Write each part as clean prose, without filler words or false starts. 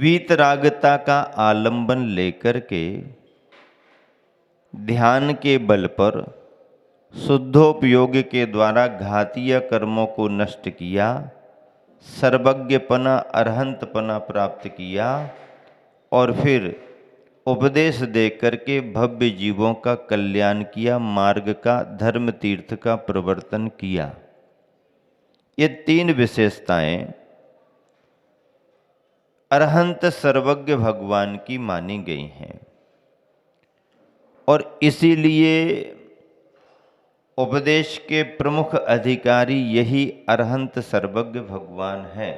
वीतरागता का आलंबन लेकर के ध्यान के बल पर शुद्धोपयोग के द्वारा घातीय कर्मों को नष्ट किया, सर्वज्ञपना अरहंतपना प्राप्त किया और फिर उपदेश देकर के भव्य जीवों का कल्याण किया, मार्ग का, धर्म तीर्थ का प्रवर्तन किया। ये तीन विशेषताएं अरहंत सर्वज्ञ भगवान की मानी गई हैं और इसीलिए उपदेश के प्रमुख अधिकारी यही अरहंत सर्वज्ञ भगवान हैं।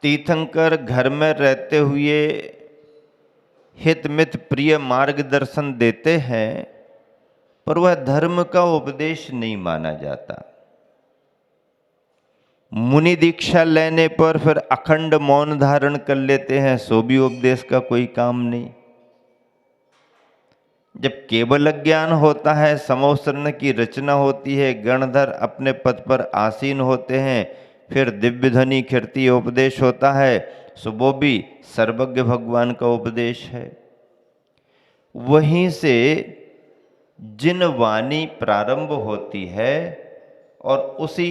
तीर्थंकर घर में रहते हुए हितमित प्रिय मार्गदर्शन देते हैं, पर वह धर्म का उपदेश नहीं माना जाता। मुनि दीक्षा लेने पर फिर अखंड मौन धारण कर लेते हैं, सो भी उपदेश का कोई काम नहीं। जब केवल ज्ञान होता है, समोसरण की रचना होती है, गणधर अपने पद पर आसीन होते हैं, फिर दिव्य ध्वनि कीर्ति उपदेश होता है, सो वो भी सर्वज्ञ भगवान का उपदेश है। वहीं से जिन वाणी प्रारंभ होती है और उसी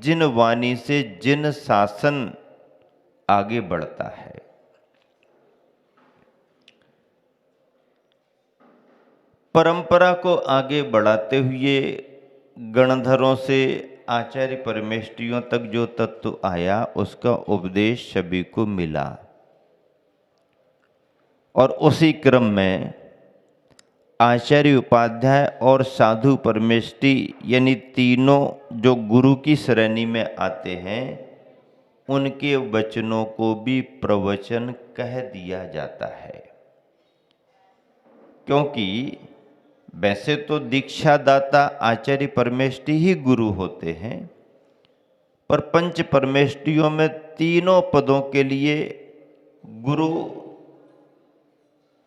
जिन वाणी से जिन शासन आगे बढ़ता है। परंपरा को आगे बढ़ाते हुए गणधरों से आचार्य परमेष्ठियों तक जो तत्व आया, उसका उपदेश सभी को मिला और उसी क्रम में आचार्य उपाध्याय और साधु परमेष्ठी यानी तीनों जो गुरु की श्रेणी में आते हैं, उनके वचनों को भी प्रवचन कह दिया जाता है। क्योंकि वैसे तो दीक्षादाता आचार्य परमेष्ठी ही गुरु होते हैं, पर पंच परमेष्ठियों में तीनों पदों के लिए गुरु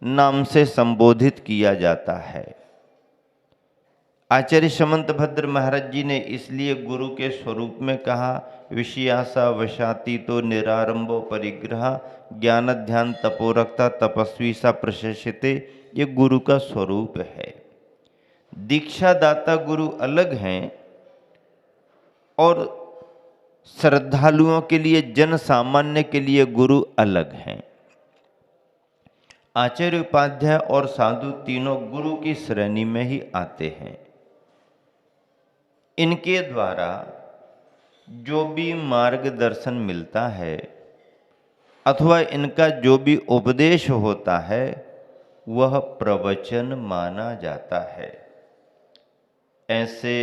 नाम से संबोधित किया जाता है। आचार्य समंत भद्र महाराज जी ने इसलिए गुरु के स्वरूप में कहा, विषयासा वशाती तो निरारंभो परिग्रह ज्ञान ध्यान तपोरक्ता तपस्वी सा प्रशस्यते। ये गुरु का स्वरूप है। दीक्षादाता गुरु अलग हैं और श्रद्धालुओं के लिए, जन सामान्य के लिए गुरु अलग हैं। आचार्य उपाध्याय और साधु तीनों गुरु की श्रेणी में ही आते हैं। इनके द्वारा जो भी मार्गदर्शन मिलता है अथवा इनका जो भी उपदेश होता है, वह प्रवचन माना जाता है। ऐसे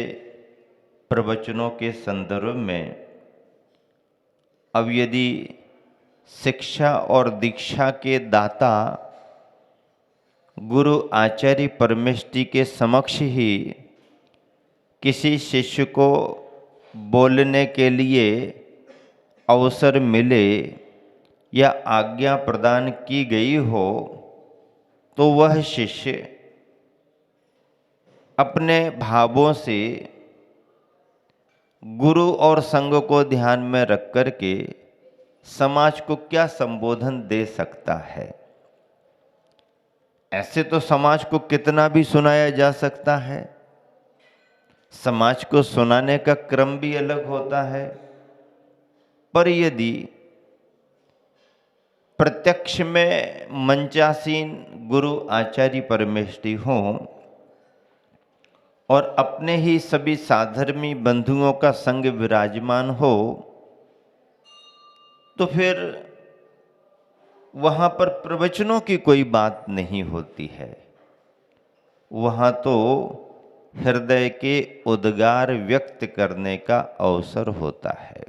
प्रवचनों के संदर्भ में अब यदि शिक्षा और दीक्षा के दाता गुरु आचार्य परमेष्ठी के समक्ष ही किसी शिष्य को बोलने के लिए अवसर मिले या आज्ञा प्रदान की गई हो, तो वह शिष्य अपने भावों से गुरु और संघ को ध्यान में रख कर के समाज को क्या संबोधन दे सकता है। ऐसे तो समाज को कितना भी सुनाया जा सकता है, समाज को सुनाने का क्रम भी अलग होता है, पर यदि प्रत्यक्ष में मंचासीन गुरु आचार्य परमेष्ठी हों और अपने ही सभी साधर्मी बंधुओं का संग विराजमान हो, तो फिर वहाँ पर प्रवचनों की कोई बात नहीं होती है। वहाँ तो हृदय के उद्गार व्यक्त करने का अवसर होता है।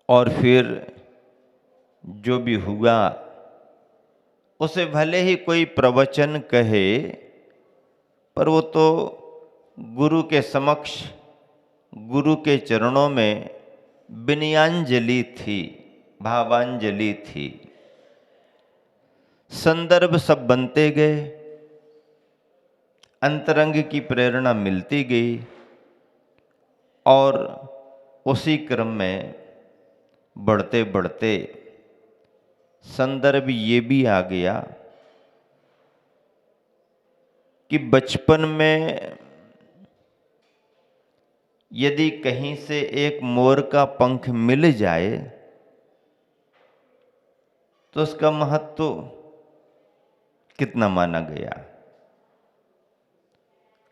और फिर जो भी हुआ उसे भले ही कोई प्रवचन कहे, पर वो तो गुरु के समक्ष, गुरु के चरणों में विनयांजलि थी, भावांजलि थी। संदर्भ सब बनते गए, अंतरंग की प्रेरणा मिलती गई और उसी क्रम में बढ़ते बढ़ते संदर्भ ये भी आ गया कि बचपन में यदि कहीं से एक मोर का पंख मिल जाए तो उसका महत्व कितना माना गया।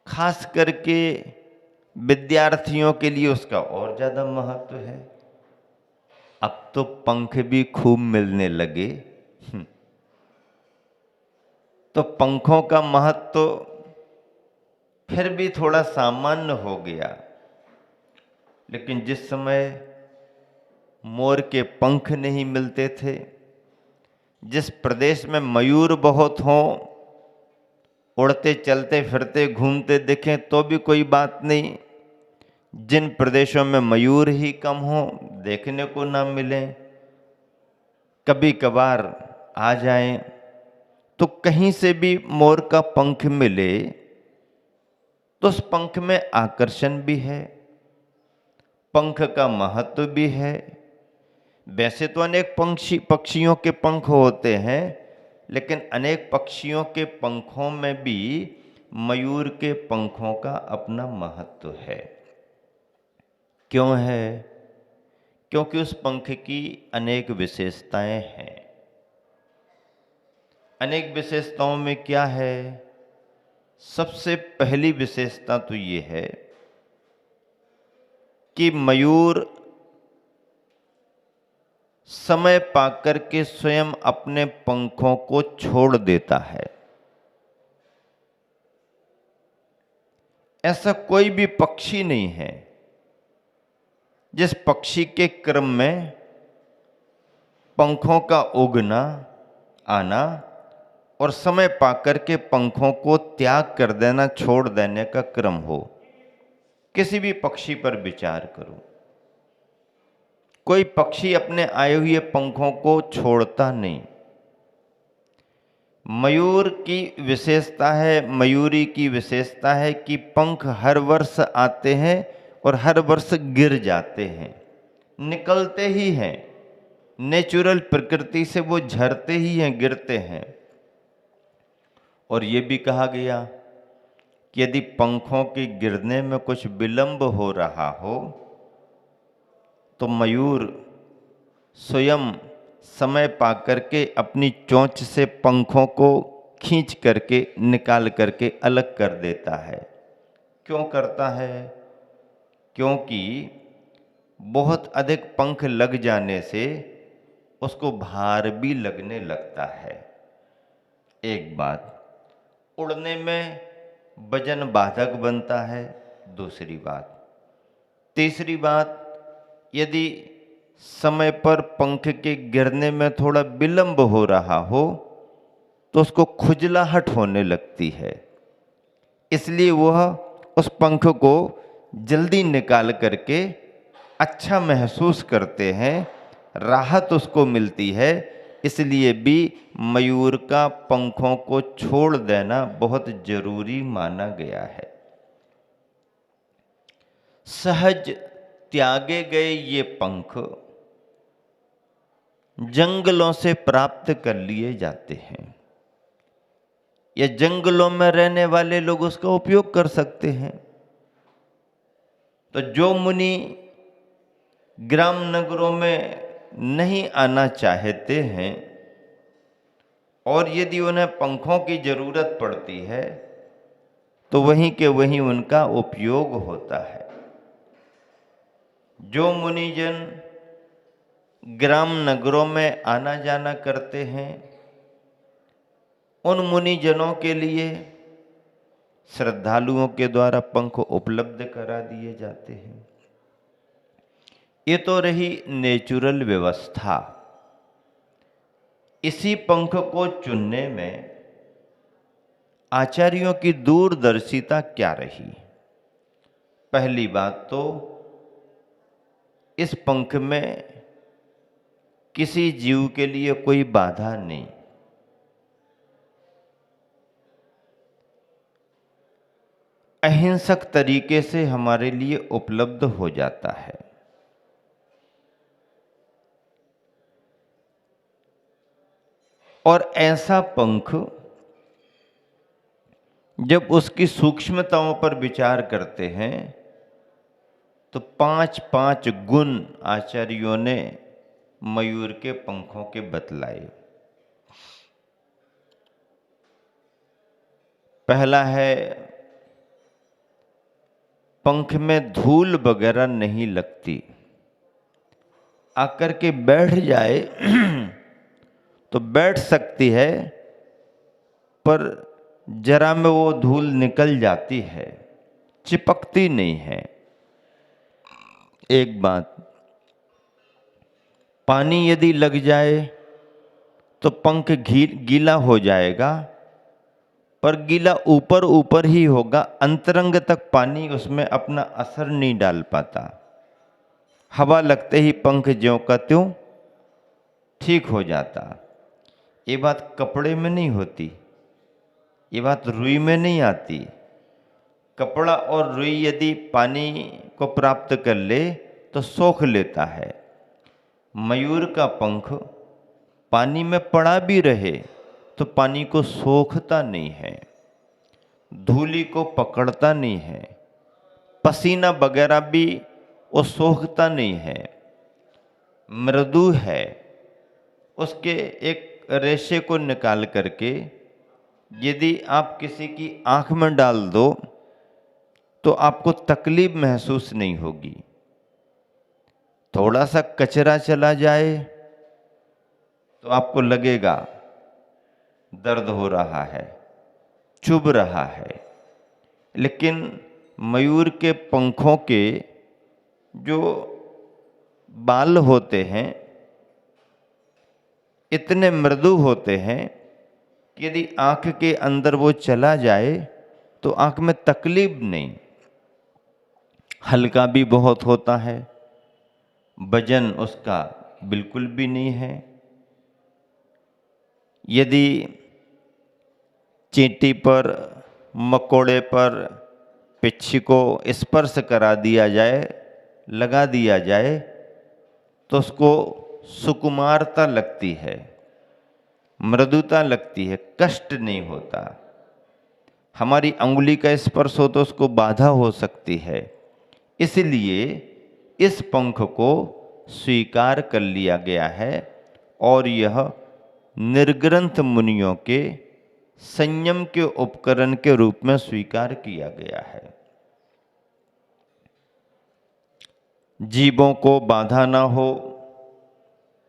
खास करके विद्यार्थियों के लिए उसका और ज्यादा महत्व है। अब तो पंख भी खूब मिलने लगे, तो पंखों का महत्व फिर भी थोड़ा सामान्य हो गया। लेकिन जिस समय मोर के पंख नहीं मिलते थे, जिस प्रदेश में मयूर बहुत हों, उड़ते चलते फिरते घूमते दिखें तो भी कोई बात नहीं, जिन प्रदेशों में मयूर ही कम हो, देखने को ना मिलें, कभी कभार आ जाएं, तो कहीं से भी मोर का पंख मिले तो उस पंख में आकर्षण भी है, पंख का महत्व भी है। वैसे तो अनेक पक्षियों के पंख होते हैं, लेकिन अनेक पक्षियों के पंखों में भी मयूर के पंखों का अपना महत्व है। क्यों है? क्योंकि उस पंख की अनेक विशेषताएं हैं। अनेक विशेषताओं में क्या है? सबसे पहली विशेषता तो ये है कि मयूर समय पाकर के स्वयं अपने पंखों को छोड़ देता है। ऐसा कोई भी पक्षी नहीं है जिस पक्षी के क्रम में पंखों का उगना, आना और समय पाकर के पंखों को त्याग कर देना, छोड़ देने का क्रम हो। किसी भी पक्षी पर विचार करो, कोई पक्षी अपने आए हुए पंखों को छोड़ता नहीं। मयूर की विशेषता है, मयूरी की विशेषता है कि पंख हर वर्ष आते हैं और हर वर्ष गिर जाते हैं, निकलते ही हैं। नेचुरल प्रकृति से वो झरते ही हैं, गिरते हैं। और ये भी कहा गया कि यदि पंखों के गिरने में कुछ विलंब हो रहा हो तो मयूर स्वयं समय पाकर के अपनी चोंच से पंखों को खींच करके, निकाल करके अलग कर देता है। क्यों करता है? क्योंकि बहुत अधिक पंख लग जाने से उसको भार भी लगने लगता है। एक बात, उड़ने में वजन बाधक बनता है। दूसरी बात, तीसरी बात, यदि समय पर पंख के गिरने में थोड़ा विलंब हो रहा हो तो उसको खुजलाहट होने लगती है। इसलिए वह उस पंख को जल्दी निकाल करके अच्छा महसूस करते हैं, राहत उसको मिलती है। इसलिए भी मयूर का पंखों को छोड़ देना बहुत जरूरी माना गया है। सहज त्यागे गए ये पंख जंगलों से प्राप्त कर लिए जाते हैं, या जंगलों में रहने वाले लोग उसका उपयोग कर सकते हैं। तो जो मुनि ग्राम नगरों में नहीं आना चाहते हैं और यदि उन्हें पंखों की जरूरत पड़ती है तो वहीं के वहीं उनका उपयोग होता है। जो मुनिजन ग्राम नगरों में आना जाना करते हैं, उन मुनिजनों के लिए श्रद्धालुओं के द्वारा पंख उपलब्ध करा दिए जाते हैं। ये तो रही नेचुरल व्यवस्था। इसी पंख को चुनने में आचार्यों की दूरदर्शिता क्या रही? पहली बात तो इस पंख में किसी जीव के लिए कोई बाधा नहीं। अहिंसक तरीके से हमारे लिए उपलब्ध हो जाता है। और ऐसा पंख जब उसकी सूक्ष्मताओं पर विचार करते हैं तो पांच पांच गुण आचार्यों ने मयूर के पंखों के बतलाए। पहला है, पंख में धूल वगैरह नहीं लगती, आकर के बैठ जाए तो बैठ सकती है, पर जरा में वो धूल निकल जाती है, चिपकती नहीं है। एक बात, पानी यदि लग जाए तो पंख गीला हो जाएगा, पर गीला ऊपर ऊपर ही होगा, अंतरंग तक पानी उसमें अपना असर नहीं डाल पाता। हवा लगते ही पंख ज्यों का त्यों ठीक हो जाता। ये बात कपड़े में नहीं होती, ये बात रुई में नहीं आती। कपड़ा और रुई यदि पानी को प्राप्त कर ले तो सोख लेता है। मयूर का पंख पानी में पड़ा भी रहे तो पानी को सोखता नहीं है, धूली को पकड़ता नहीं है, पसीना वगैरह भी वो सोखता नहीं है, मृदु है। उसके एक रेशे को निकाल करके यदि आप किसी की आंख में डाल दो तो आपको तकलीफ महसूस नहीं होगी। थोड़ा सा कचरा चला जाए तो आपको लगेगा दर्द हो रहा है, चुभ रहा है। लेकिन मयूर के पंखों के जो बाल होते हैं इतने मृदु होते हैं कि यदि आंख के अंदर वो चला जाए तो आंख में तकलीफ नहीं। हल्का भी बहुत होता है, वजन उसका बिल्कुल भी नहीं है। यदि चींटी पर, मकोड़े पर पिच्छी को स्पर्श करा दिया जाए, लगा दिया जाए तो उसको सुकुमारता लगती है, मृदुता लगती है, कष्ट नहीं होता। हमारी अंगुली का स्पर्श हो तो उसको बाधा हो सकती है। इसलिए इस पंख को स्वीकार कर लिया गया है और यह निर्ग्रंथ मुनियों के संयम के उपकरण के रूप में स्वीकार किया गया है। जीवों को बाधा ना हो,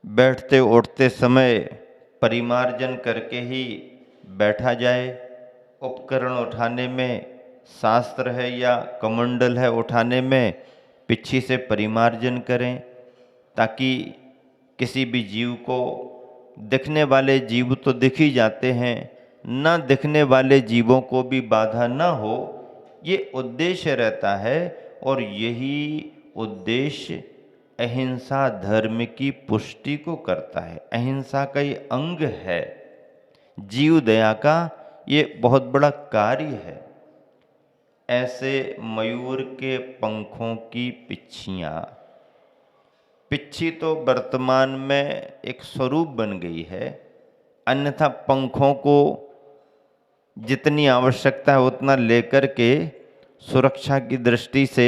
बैठते उठते समय परिमार्जन करके ही बैठा जाए। उपकरण उठाने में, शास्त्र है या कमंडल है उठाने में, पिच्छी से परिमार्जन करें ताकि किसी भी जीव को, दिखने वाले जीव तो दिख ही जाते हैं, ना दिखने वाले जीवों को भी बाधा ना हो, ये उद्देश्य रहता है। और यही उद्देश्य अहिंसा धर्म की पुष्टि को करता है। अहिंसा का ये अंग है, जीव दया का ये बहुत बड़ा कार्य है। ऐसे मयूर के पंखों की पिच्छियाँ, पिच्छी तो वर्तमान में एक स्वरूप बन गई है, अन्यथा पंखों को जितनी आवश्यकता है उतना लेकर के सुरक्षा की दृष्टि से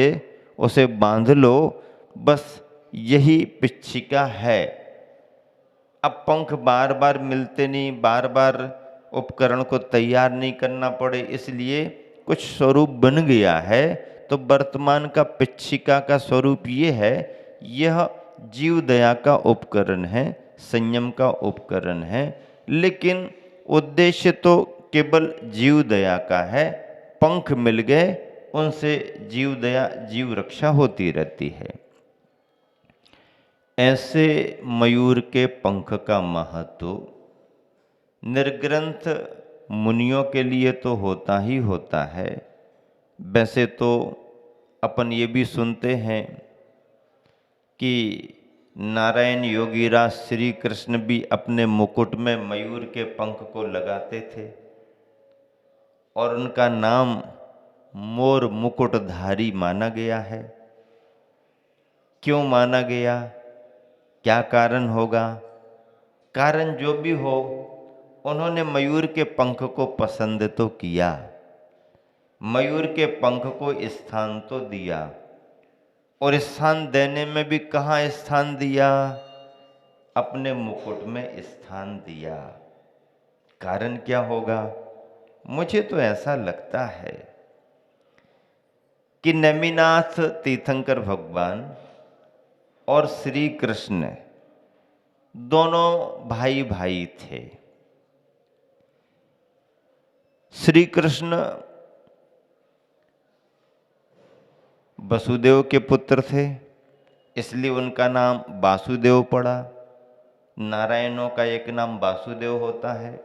उसे बांध लो, बस यही पिच्छिका है। अब पंख बार बार मिलते नहीं, बार बार उपकरण को तैयार नहीं करना पड़े, इसलिए कुछ स्वरूप बन गया है। तो वर्तमान का पिच्छिका का स्वरूप ये है, यह जीव दया का उपकरण है, संयम का उपकरण है, लेकिन उद्देश्य तो केवल जीव दया का है। पंख मिल गए, उनसे जीव दया, जीव रक्षा होती रहती है। ऐसे मयूर के पंख का महत्व निर्ग्रंथ मुनियों के लिए तो होता ही होता है। वैसे तो अपन ये भी सुनते हैं कि नारायण योगीराज श्री कृष्ण भी अपने मुकुट में मयूर के पंख को लगाते थे और उनका नाम मोर मुकुटधारी माना गया है। क्यों माना गया, क्या कारण होगा? कारण जो भी हो, उन्होंने मयूर के पंख को पसंद तो किया, मयूर के पंख को स्थान तो दिया, और स्थान देने में भी कहाँ स्थान दिया? अपने मुकुट में स्थान दिया। कारण क्या होगा? मुझे तो ऐसा लगता है कि नेमिनाथ तीर्थंकर भगवान और श्री कृष्ण दोनों भाई भाई थे। श्री कृष्ण वसुदेव के पुत्र थे, इसलिए उनका नाम वासुदेव पड़ा। नारायणों का एक नाम वासुदेव होता है।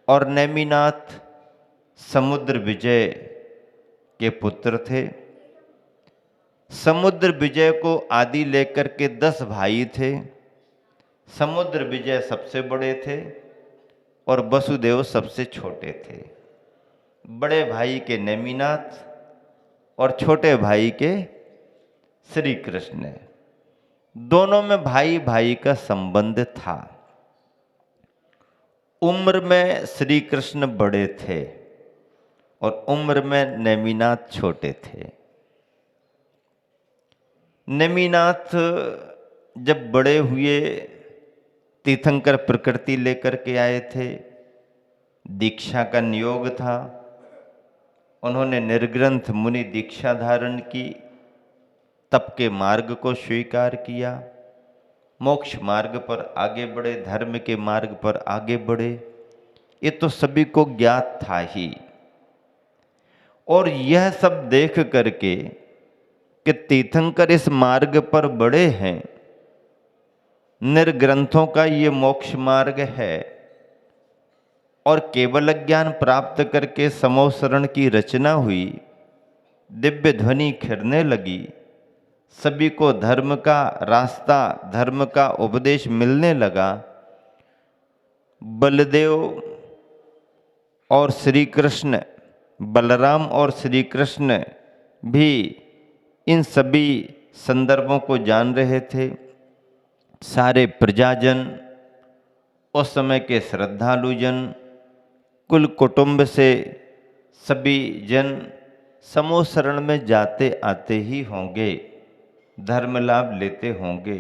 और नेमिनाथ समुद्र विजय के पुत्र थे। समुद्र विजय को आदि लेकर के 10 भाई थे। समुद्र विजय सबसे बड़े थे और वसुदेव सबसे छोटे थे। बड़े भाई के नेमिनाथ और छोटे भाई के श्री कृष्ण, दोनों में भाई भाई का संबंध था। उम्र में श्री कृष्ण बड़े थे और उम्र में नेमिनाथ छोटे थे। नेमिनाथ जब बड़े हुए तीर्थंकर प्रकृति लेकर के आए थे, दीक्षा का नियोग था। उन्होंने निर्ग्रंथ मुनि दीक्षा धारण की, तप के मार्ग को स्वीकार किया, मोक्ष मार्ग पर आगे बढ़े, धर्म के मार्ग पर आगे बढ़े। ये तो सभी को ज्ञात था ही। और यह सब देख करके कि तीर्थंकर इस मार्ग पर बढ़े हैं, निर्ग्रंथों का ये मोक्ष मार्ग है, और केवल ज्ञान प्राप्त करके समोसरण की रचना हुई, दिव्य ध्वनि खिरने लगी, सभी को धर्म का रास्ता, धर्म का उपदेश मिलने लगा। बलदेव और श्री कृष्ण, बलराम और श्री कृष्ण भी इन सभी संदर्भों को जान रहे थे। सारे प्रजाजन, उस समय के श्रद्धालुजन, कुल कुटुंब से सभी जन समोसरण में जाते आते ही होंगे, धर्म लाभ लेते होंगे।